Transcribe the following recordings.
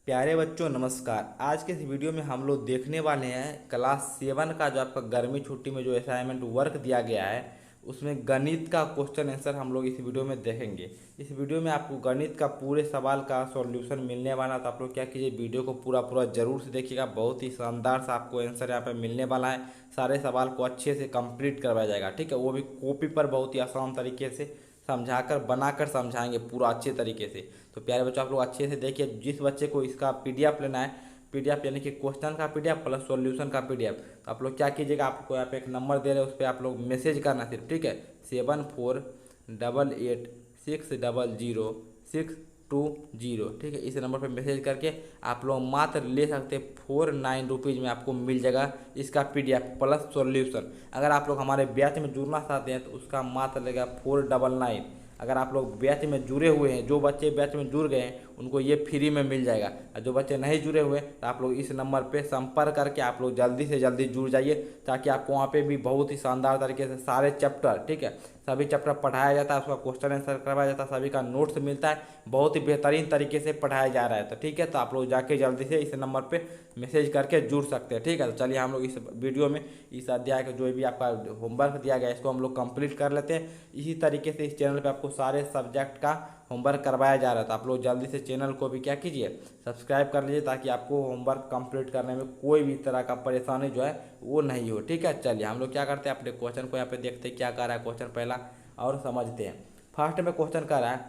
प्यारे बच्चों नमस्कार। आज के इस वीडियो में हम लोग देखने वाले हैं क्लास 7 का जो आपका गर्मी छुट्टी में जो असाइनमेंट वर्क दिया गया है उसमें गणित का क्वेश्चन आंसर हम लोग इस वीडियो में देखेंगे। इस वीडियो में आपको गणित का पूरे सवाल का सॉल्यूशन मिलने वाला, तो आप लोग क्या कीजिए, वीडियो को पूरा पूरा जरूर से देखिएगा। बहुत ही शानदार सा आपको आंसर यहाँ पे मिलने वाला है। सारे सवाल को अच्छे से कंप्लीट करवाया जाएगा, ठीक है, वो भी कॉपी पर बहुत ही आसान तरीके से समझाकर बनाकर समझाएंगे पूरा अच्छे तरीके से। तो प्यारे बच्चों आप लोग अच्छे से देखिए। जिस बच्चे को इसका पीडीएफ लेना है, पीडीएफ यानी कि क्वेश्चन का पीडीएफ प्लस सॉल्यूशन का पीडीएफ, तो आप लोग क्या कीजिएगा, आपको यहाँ पे एक नंबर दे रहे हैं, उस पर आप लोग मैसेज करना सिर्फ, ठीक है, 7488600620, ठीक है। इस नंबर पर मैसेज करके आप लोग मात्र ले सकते 49 रुपीज़ में आपको मिल जाएगा इसका पीडीएफ प्लस सॉल्यूशन। अगर आप लोग हमारे बैच में जुड़ना चाहते हैं तो उसका मात्र लगेगा 499। अगर आप लोग बैच में जुड़े हुए हैं, जो बच्चे बैच में जुड़ गए हैं उनको ये फ्री में मिल जाएगा, और जो बच्चे नहीं जुड़े हुए तो आप लोग इस नंबर पे संपर्क करके आप लोग जल्दी से जल्दी जुड़ जाइए, ताकि आपको वहाँ पे भी बहुत ही शानदार तरीके से सारे चैप्टर, ठीक है, सभी चैप्टर पढ़ाया जाता है, उसका क्वेश्चन आंसर करवाया जाता है, सभी का नोट्स मिलता है, बहुत ही बेहतरीन तरीके से पढ़ाया जा रहा है। तो ठीक है, तो आप लोग जाके जल्दी से इस नंबर पे मैसेज करके जुड़ सकते हैं, ठीक है। तो चलिए हम लोग इस वीडियो में इस अध्याय का जो भी आपका होमवर्क दिया गया है इसको हम लोग कंप्लीट कर लेते हैं। इसी तरीके से इस चैनल पे आपको सारे सब्जेक्ट का होमवर्क करवाया जा रहा था। आप लोग जल्दी से चैनल को भी क्या कीजिए, सब्सक्राइब कर लीजिए, ताकि आपको होमवर्क कंप्लीट करने में कोई भी तरह का परेशानी जो है वो नहीं हो, ठीक है। चलिए हम लोग क्या करते हैं, अपने क्वेश्चन को यहाँ पे देखते हैं क्या कर रहा है क्वेश्चन पहला, और समझते हैं। फर्स्ट में क्वेश्चन कर रहा है,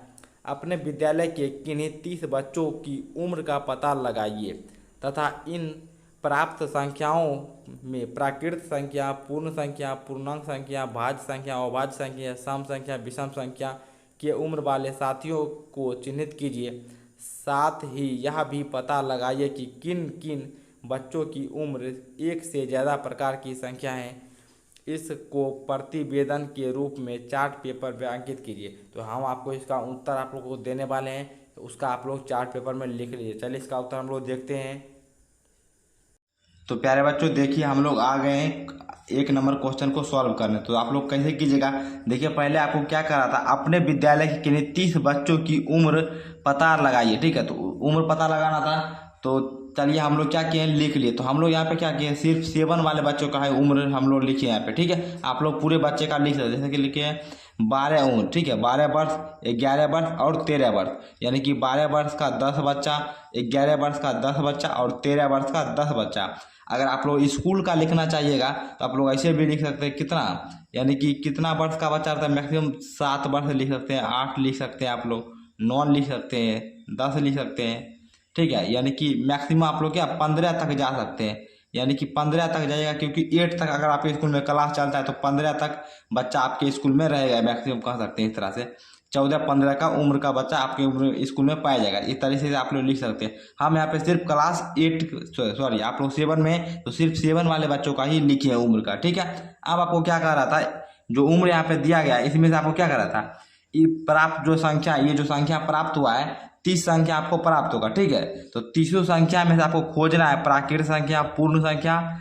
अपने विद्यालय के किन्हीं 30 बच्चों की उम्र का पता लगाइए तथा इन प्राप्त संख्याओं में प्राकृत संख्या, पूर्ण संख्या, पूर्णांक संख्या, भाज्य संख्या, अभाज्य संख्या, सम संख्या, विषम संख्या के उम्र वाले साथियों को चिन्हित कीजिए। साथ ही यह भी पता लगाइए कि किन किन बच्चों की उम्र एक से ज़्यादा प्रकार की संख्या है। इसको प्रतिवेदन के रूप में चार्ट पेपर पर अंकित कीजिए। तो हम आपको इसका उत्तर आप लोग को देने वाले हैं, तो उसका आप लोग चार्ट पेपर में लिख लीजिए। चलिए इसका उत्तर हम लोग देखते हैं। तो प्यारे बच्चों देखिए, हम लोग आ गए हैं एक नंबर क्वेश्चन को सॉल्व करने। तो आप लोग कैसे कीजिएगा, देखिए पहले आपको क्या करा था, अपने विद्यालय के किन्हीं 30 बच्चों की उम्र पता लगाइए, ठीक है। तो उम्र पता लगाना था, तो चलिए हम लोग क्या किए, लिख लिए। तो हम लोग यहाँ पे क्या किए, सिर्फ 7 वाले बच्चों का है उम्र हम लोग लिखे यहाँ पे, ठीक है। आप लोग पूरे बच्चे का लिख सकते, जैसे कि लिखे हैं 12 उम्र, ठीक है, 12 वर्ष, 11 वर्ष और 13 वर्ष, यानी कि 12 वर्ष का 10 बच्चा, 11 वर्ष का 10 बच्चा और 13 वर्ष का 10 बच्चा। अगर आप लोग स्कूल का लिखना चाहिएगा तो आप लोग ऐसे भी लिख सकते हैं, कितना, यानी कि कितना वर्ष का बच्चा रहता है, मैक्सिमम 7 वर्ष लिख सकते हैं, 8 लिख सकते हैं, आप लोग 9 लिख सकते हैं, 10 लिख सकते हैं, ठीक है। यानी कि मैक्सिमम आप लोग क्या 15 तक जा सकते हैं, यानी कि 15 तक जाइएगा, क्योंकि 8 तक अगर आपके स्कूल में क्लास चलता है तो 15 तक बच्चा आपके स्कूल में रहेगा, मैक्सिमम कह सकते हैं इस तरह से। 14-15 का उम्र का बच्चा आपके उम्र स्कूल में पाया जाएगा, इस तरीके से आप लोग लिख सकते हैं। हम यहाँ पे सिर्फ क्लास 8, सॉरी आप लोग 7 में, तो सिर्फ 7 वाले बच्चों का ही लिखे है उम्र का, ठीक है। अब आपको क्या कह रहा था, जो उम्र यहाँ पे दिया गया इसमें से आपको क्या कर रहा था, ये प्राप्त जो संख्या, ये जो संख्या प्राप्त हुआ है 30 संख्या आपको प्राप्त होगा, ठीक है। तो 30 संख्या में से आपको खोजना है प्राकृत संख्या, पूर्ण संख्या,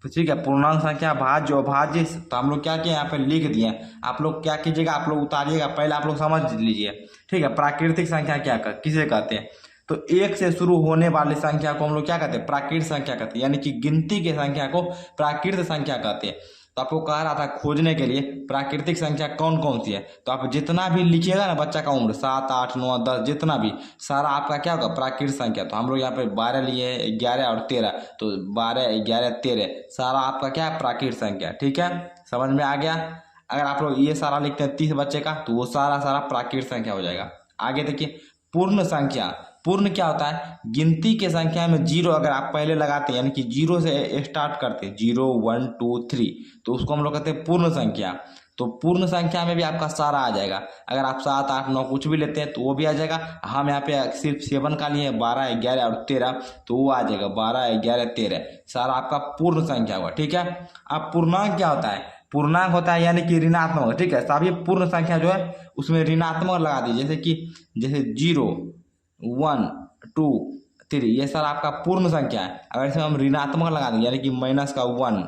ठीक है, पूर्णांक संख्या, भाज्य अभाज्य। तो हम लोग क्या किए, यहाँ पे लिख दिए। आप लोग क्या कीजिएगा, आप लोग उतारिएगा, पहले आप लोग समझ लीजिए, ठीक है। प्राकृतिक संख्या किसे कहते हैं, तो 1 से शुरू होने वाली संख्या को हम लोग क्या कहते हैं, प्राकृत संख्या कहते हैं, यानी कि गिनती की संख्या को प्राकृत संख्या कहते हैं। तो आपको कह रहा था खोजने के लिए प्राकृतिक संख्या कौन कौन सी है, तो आप जितना भी लिखिएगा ना बच्चा का उम्र, 7, 8, 9, 10, जितना भी सारा आपका क्या होगा प्राकृतिक संख्या। तो हम लोग यहाँ पे 12 लिए, 11 और 13, तो 12, 11, 13 सारा आपका क्या है प्राकृतिक संख्या, ठीक है, समझ में आ गया। अगर आप लोग ये सारा लिखते हैं 30 बच्चे का, तो वो सारा सारा प्राकृतिक संख्या हो जाएगा। आगे देखिए, पूर्ण संख्या, पूर्ण क्या होता है, गिनती के संख्या में 0 अगर आप पहले लगाते हैं, यानी कि 0 से स्टार्ट करते हैं, 0, 1, 2, 3, तो उसको हम लोग कहते हैं पूर्ण संख्या। तो पूर्ण संख्या में भी आपका सारा आ जाएगा। अगर आप 7, 8, 9 कुछ भी लेते हैं तो वो भी आ जाएगा। हम यहाँ पे सिर्फ 7 का लिए 12, 11 और 13, तो वो आ जाएगा 12, 11, 13, सारा आपका पूर्ण संख्या हुआ, ठीक है। अब पूर्णांक क्या होता है, पूर्णांक होता है यानी कि ऋणात्मक, ठीक है। सभी पूर्ण संख्या जो है उसमें ऋणात्मक लगा दीजिए, जैसे 0, 1, 2, 3, ये सारा आपका पूर्ण संख्या है। अगर इसमें हम ऋणात्मक लगा देंगे, यानी कि -1,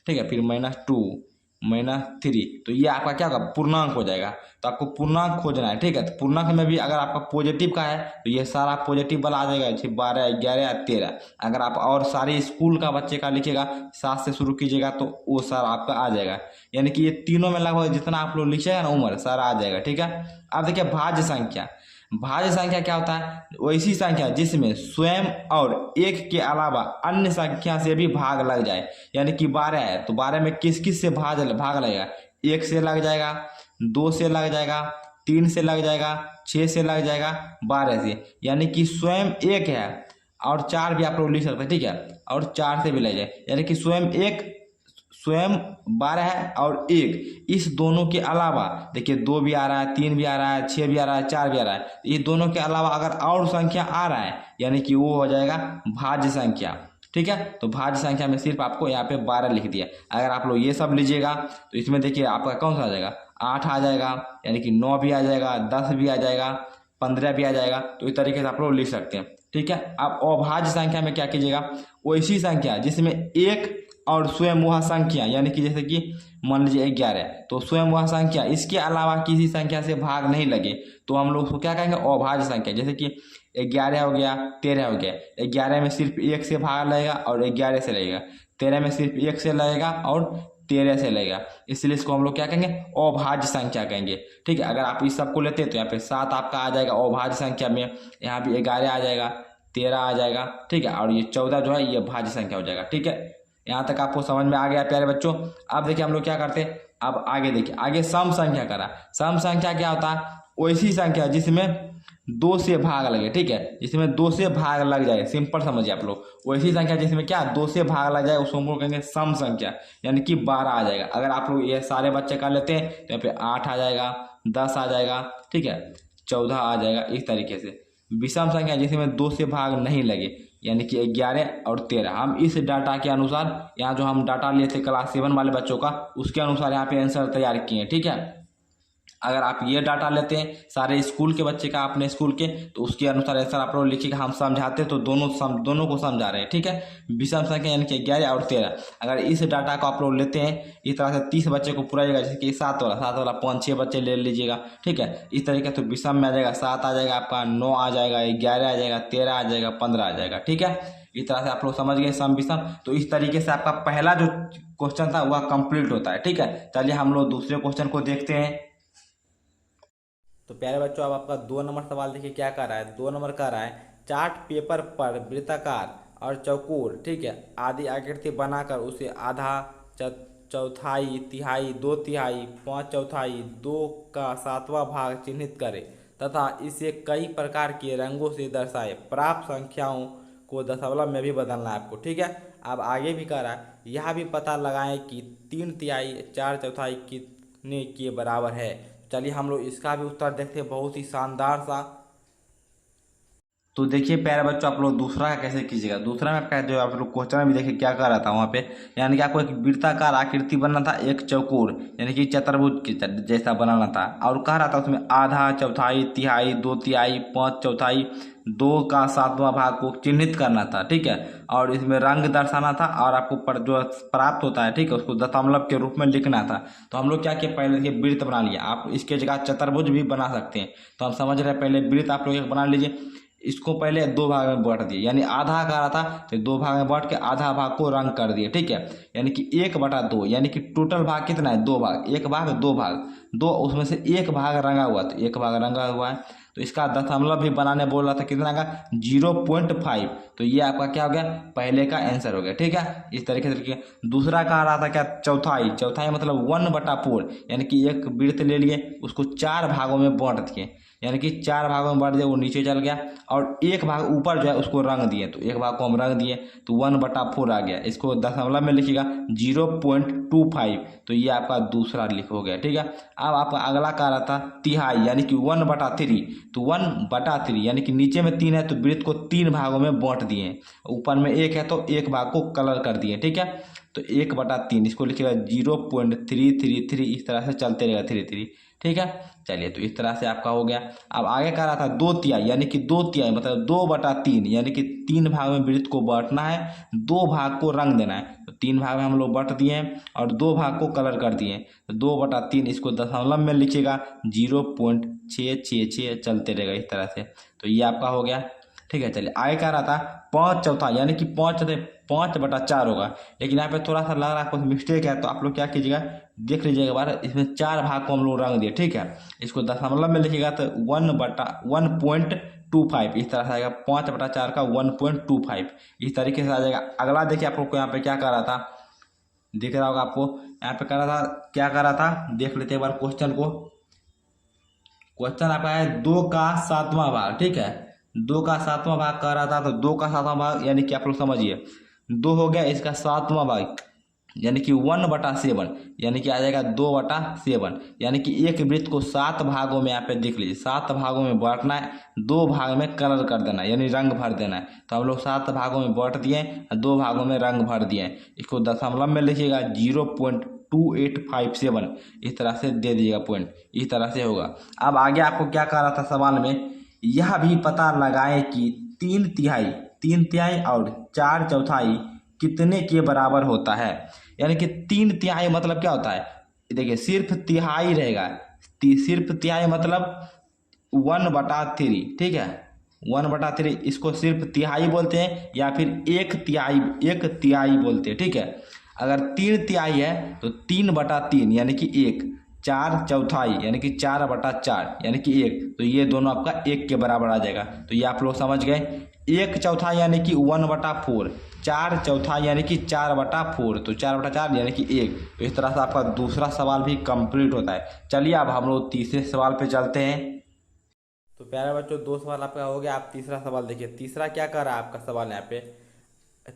ठीक है, फिर -2, -3। तो ये आपका क्या होगा, पूर्णांक हो जाएगा। तो आपको पूर्णांक खोजना है, ठीक है। तो पूर्णांक में भी अगर आपका पॉजिटिव का है तो ये सारा पॉजिटिव वाला आ जाएगा, जैसे 12, 11 या 13। अगर आप और सारे स्कूल का बच्चे का लिखिएगा, 7 से शुरू कीजिएगा तो वो सारा आपका आ जाएगा। यानी कि ये तीनों में लगभग जितना आप लोग लिखिएगा ना उम्र, सारा आ जाएगा, ठीक है। अब देखिए भाज्य संख्या। भाज्य संख्या क्या होता है, वैसी संख्या जिसमें स्वयं और एक के अलावा अन्य संख्या से भी भाग लग जाए। यानी कि 12 है तो 12 में किस किस से भाग लगेगा, 1 से लग जाएगा, 2 से लग जाएगा, 3 से लग जाएगा, 6 से लग जाएगा, 12 से। यानी कि स्वयं 1 है और 4 भी आप लोग लिख सकते हैं, ठीक है। और 4 से भी लग जाए, यानी कि स्वयं 12 है और 1, इस दोनों के अलावा देखिए 2 भी आ रहा है, 3 भी आ रहा है, 6 भी आ रहा है, 4 भी आ रहा है। ये दोनों के अलावा अगर और संख्या आ रहा है यानी कि वो हो जाएगा भाज्य संख्या, ठीक है। तो भाज्य संख्या में सिर्फ आपको यहाँ पे 12 लिख दिया। अगर आप लोग ये सब लीजिएगा तो इसमें देखिए आपका कौन सा आ जाएगा, 8 आ जाएगा, यानी कि 9 भी आ जाएगा, 10 भी आ जाएगा, 15 भी आ जाएगा। तो इस तरीके से आप लोग लिख सकते हैं, ठीक है। अब अभाज्य संख्या में क्या कीजिएगा, वैसी संख्या जिसमें एक और स्वयं वह संख्या, यानी कि जैसे कि मान लीजिए 11, तो स्वयं वह संख्या इसके अलावा किसी संख्या से भाग नहीं लगे तो हम लोग उसको क्या कहेंगे, अभाज्य संख्या। जैसे कि 11 हो गया, 13 हो गया, 11 में सिर्फ 1 से भाग लगेगा और 11 से लगेगा, 13 में सिर्फ 1 से लगेगा और 13 से लगेगा, इसलिए इसको हम लोग क्या कहेंगे, अभाज्य संख्या कहेंगे, ठीक है। अगर आप इस सबको लेते हैं तो यहाँ पे 7 आपका आ जाएगा अभाज्य संख्या में, यहाँ भी 11 आ जाएगा, 13 आ जाएगा, ठीक है। और ये 14 जो है ये भाज्य संख्या हो जाएगा, ठीक है। यहाँ तक आपको समझ में आ गया प्यारे बच्चों। अब देखिए हम लोग क्या करते हैं, अब आगे देखिए, आगे सम संख्या करा। सम संख्या क्या होता है, वैसी संख्या जिसमें 2 से भाग लगे, ठीक है, जिसमें 2 से भाग लग जाए, सिंपल समझिए आप लोग। वैसी संख्या जिसमें क्या 2 से भाग लग जाए उसको हम लोग कहेंगे सम संख्या, यानी कि 12 आ जाएगा। अगर आप लोग ये सारे बच्चे का लेते हैं तो यहाँ पे 8 आ जाएगा, 10 आ जाएगा, ठीक है, 14 आ जाएगा, इस तरीके से। विषम संख्या जिसमें 2 से भाग नहीं लगे, यानी कि 11 और 13। हम इस डाटा के अनुसार, यहाँ जो हम डाटा लिए थे क्लास 7 वाले बच्चों का, उसके अनुसार यहाँ पे आंसर तैयार किए हैं, ठीक है। अगर आप ये डाटा लेते हैं सारे स्कूल के बच्चे का, अपने स्कूल के, तो उसके अनुसार आंसर आप लोग लिखिएगा। हम समझाते तो दोनों को समझा रहे हैं, ठीक है। विषम संख्या यानी कि 11 और 13। अगर इस डाटा को आप लोग लेते हैं इस तरह से 30 बच्चे को पूरा जाएगा, जैसे कि 7 वाला 5-6 बच्चे ले लीजिएगा, ठीक है। इस तरीके तो विषम में आ जाएगा 7 आ जाएगा आपका, 9 आ जाएगा, 11 आ जाएगा, 13 आ जाएगा, 15 आ जाएगा, ठीक है। इस तरह से आप लोग समझ गए सम विषम। तो इस तरीके से आपका पहला जो क्वेश्चन था वह कंप्लीट होता है, ठीक है। चलिए हम लोग दूसरे क्वेश्चन को देखते हैं। तो प्यारे बच्चों अब आपका 2 नंबर सवाल देखिए क्या कर रहा है। 2 नंबर कर रहा है, चार्ट पेपर पर वृत्ताकार और चौकोर, ठीक है, आदि आकृति बनाकर उसे आधा, चौथाई, तिहाई, 2 तिहाई, 5 चौथाई, 2 का 7वां भाग चिन्हित करें तथा इसे कई प्रकार के रंगों से दर्शाए। प्राप्त संख्याओं को दशमलव में भी बदलना है आपको, ठीक है। अब आगे भी कर रहा है, यह भी पता लगाएं कि 3 तिहाई 4 चौथाई कितने के बराबर है। चलिए हम लोग इसका भी उत्तर देखते हैं, बहुत ही शानदार सा। तो देखिए प्यारे बच्चों आप लोग दूसरा कैसे कीजिएगा। दूसरा में आपका जो आप लोग क्वेश्चन में देखिए क्या कर रहा था वहाँ पे, यानी कि आपको एक वृत्ताकार आकृति बनना था, एक चौकोर यानी कि चतुर्भुज के जैसा बनाना था, और कह रहा था उसमें आधा, चौथाई, तिहाई, 2 तिहाई, 5 चौथाई, 2 का 7वां भाग को चिन्हित करना था, ठीक है। और इसमें रंग दर्शाना था और आपको पर जो प्राप्त होता है, ठीक है, उसको दशमलव के रूप में लिखना था। तो हम लोग क्या किए, पहले देखिए वृत्त बना लिया। आप इसके जगह चतुर्भुज भी बना सकते हैं। तो हम समझ रहे हैं, पहले वृत्त आप लोग एक बना लीजिए। इसको पहले 2 भाग में बांट दिए, यानी आधा कर रहा था तो 2 भाग में बांट के आधा भाग को रंग कर दिए, ठीक है। यानी कि 1/2, यानी कि टोटल भाग कितना है, 2 भाग, 1 भाग 2 भाग, 2 उसमें से 1 भाग रंगा हुआ, तो 1 भाग रंगा हुआ है। तो इसका दशमलव भी बनाने बोल रहा था, कितना का 0.5। तो ये आपका क्या हो गया, पहले का आंसर हो गया, ठीक है। इस तरीके से दूसरा कह रहा था क्या, चौथाई। चौथाई मतलब 1/4, यानी कि एक वृत्त ले लिए, उसको 4 भागों में बांट दिए, यानी कि 4 भागों में बांट दिया, वो नीचे चल गया, और 1 भाग ऊपर जो है उसको रंग दिए। तो 1 भाग को हम रंग दिए तो 1/4 आ गया। इसको दशमलव में लिखिएगा 0.25। तो ये आपका दूसरा लिख हो गया, ठीक है। अब आपका अगला कह रहा था तिहाई, यानी कि 1/3। तो 1/3 यानी कि नीचे में 3 है तो वृत्त को 3 भागों में बांट दिए, ऊपर में 1 है तो 1 भाग को कलर कर दिए, ठीक है। तो 1/3 इसको लिखिएगा 0.333, इस तरह से चलते रहेगा 3 ठीक है। चलिए, तो इस तरह से आपका हो गया। अब आगे कह रहा था 2/3 यानी कि 2/3 मतलब 2/3 यानी कि 3 भाग में वृत्त को बांटना है, 2 भाग को रंग देना है। तो 3 भाग में हम लोग बांट दिए हैं और 2 भाग को कलर कर दिए। तो 2/3 इसको दशमलव में लिखिएगा, 0.666 चलते रहेगा इस तरह से। तो ये आपका हो गया, ठीक है। चलिए, आगे कह रहा था 5/4 यानी कि 5/4 होगा, लेकिन यहाँ पे थोड़ा सा लग रहा है कुछ मिस्टेक है। तो आप लोग क्या कीजिएगा, देख लीजिएगा बार, इसमें 4 भाग को हम लोग रंग दिए, ठीक है। इसको दशमलव में लिखिएगा तो 1/1.25 इस तरह से आएगा। 5/4 का 1.25 इस तरीके से आ जाएगा। अगला देखिए, आप लोग को यहाँ पे क्या कर रहा था, दिख रहा होगा आपको, यहाँ पे कर रहा था, क्या कर रहा था, देख लेते एक बार क्वेश्चन को। क्वेश्चन आपका है 2 का 7वां भाग, ठीक है। 2 का 7वां भाग कर रहा था, तो 2 का 7वां भाग यानी कि आप लोग समझिए, 2 हो गया, इसका 7वां भाग यानी कि 1/7 यानी कि आ जाएगा 2/7 यानी कि एक वृत्त को 7 भागों में यहाँ पे देख लीजिए, 7 भागों में बांटना है, 2 भाग में कलर कर देना है यानी रंग भर देना है। तो हम लोग 7 भागों में बांट दिए, 2 भागों में रंग भर दिए। इसको दशमलव में लिखिएगा 0.2857 इस तरह से दे दीजिएगा पॉइंट, इस तरह से होगा। अब आगे आपको क्या कह रहा था सवाल में, यह भी पता लगाएं कि 3/3 और 4/4 कितने के बराबर होता है। यानी कि 3/3 मतलब क्या होता है, देखिए सिर्फ तिहाई रहेगा, सिर्फ तिहाई मतलब 1/3, ठीक है। 1/3 इसको सिर्फ तिहाई बोलते हैं या फिर एक तिहाई बोलते हैं, ठीक है। अगर 3/3 है तो 3/3 यानी कि 1, 4/4 यानी कि 4/4 यानी कि 1, तो ये दोनों आपका 1 के बराबर आ जाएगा। तो ये आप लोग समझ गए। 1/4 यानी कि 1/4, 4/4 यानी कि 4/4, तो 4/4 यानी कि 1। तो इस तरह से आपका दूसरा सवाल भी कंप्लीट होता है। चलिए, अब हम लोग तीसरे सवाल पे चलते हैं। तो प्यारे बच्चों, 2 सवाल आपका हो गया। आप तीसरा सवाल देखिए। तीसरा क्या कर रहा है आपका सवाल यहाँ पे,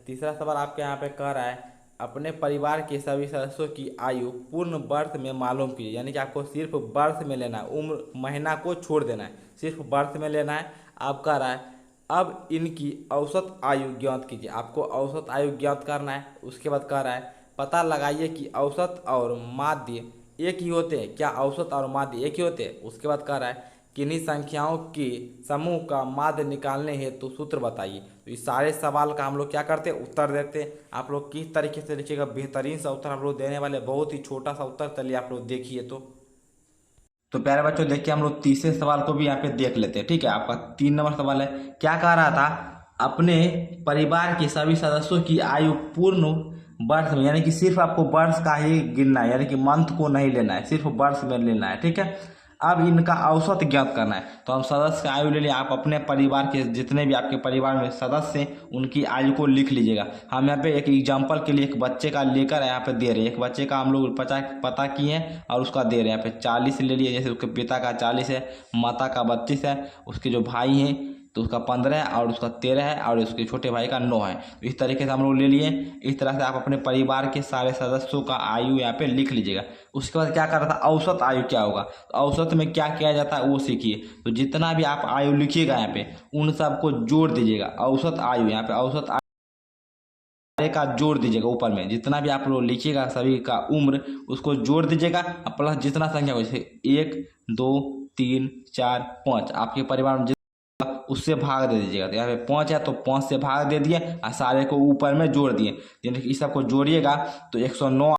तीसरा सवाल आपके यहाँ पे कह रहा है, अपने परिवार के सभी सदस्यों की आयु पूर्ण वर्ष में मालूम कीजिए। यानी कि आपको सिर्फ वर्ष में लेना है, उम्र महीना को छोड़ देना है, सिर्फ वर्ष में लेना है। आप कह रहा है अब इनकी औसत आयु ज्ञात कीजिए। आपको औसत आयु ज्ञात करना है। उसके बाद कह रहा है पता लगाइए कि औसत और माध्य एक ही होते हैं। क्या औसत और माध्य एक ही होते हैं? उसके बाद कह रहा है किन्हीं संख्याओं के समूह का माध्य निकालने हेतु सूत्र बताइए। तो इस सारे सवाल का हम लोग क्या करते हैं, उत्तर देते हैं। आप लोग किस तरीके से लिखिएगा, बेहतरीन सा उत्तर हम लोग देने वाले, बहुत ही छोटा सा उत्तर। चलिए आप लोग देखिए। तो प्यारे बच्चों, देखिए हम लोग तीसरे सवाल को भी यहाँ पे देख लेते हैं, ठीक है। आपका 3 नंबर सवाल है, क्या कह रहा था, अपने परिवार के सभी सदस्यों की आयु पूर्ण वर्ष में, यानी कि सिर्फ आपको वर्ष का ही गिनना है, यानी कि मंथ को नहीं लेना है, सिर्फ वर्ष में लेना है, ठीक है। अब इनका औसत ज्ञात करना है। तो हम सदस्य की आयु ले लिए। आप अपने परिवार के जितने भी आपके परिवार में सदस्य हैं उनकी आयु को लिख लीजिएगा। हम यहाँ पे एक एग्जांपल के लिए एक बच्चे का लेकर यहाँ पे दे रहे हैं। एक बच्चे का हम लोग पता किए हैं और उसका दे रहे हैं। यहाँ पे 40 ले लिए, जैसे उसके पिता का 40 है, माता का 32 है, उसके जो भाई हैं तो उसका 15 है और उसका 13 है और उसके छोटे भाई का 9 है। तो इस तरीके से हम लोग ले लिए। इस तरह से आप अपने परिवार के सारे सदस्यों का आयु यहाँ पे लिख लीजिएगा। उसके बाद क्या कर रहा था, औसत आयु क्या होगा। तो औसत में क्या किया जाता है वो सीखिए। तो जितना भी आप आयु लिखिएगा यहाँ पे उन सबको जोड़ दीजिएगा। औसत आयु, यहाँ पे औसत आयु का जोड़ दीजिएगा। ऊपर में जितना भी आप लोग लिखिएगा सभी का उम्र, उसको जोड़ दीजिएगा। प्लस जितना संख्या हो, जैसे 1 2 3 4 5 आपके परिवार में उससे भाग दे दीजिएगा। तो यहाँ पे 5 है तो 5 से भाग दे दिए और सारे को ऊपर में जोड़ दिए। यानी कि इस सबको जोड़िएगा तो 109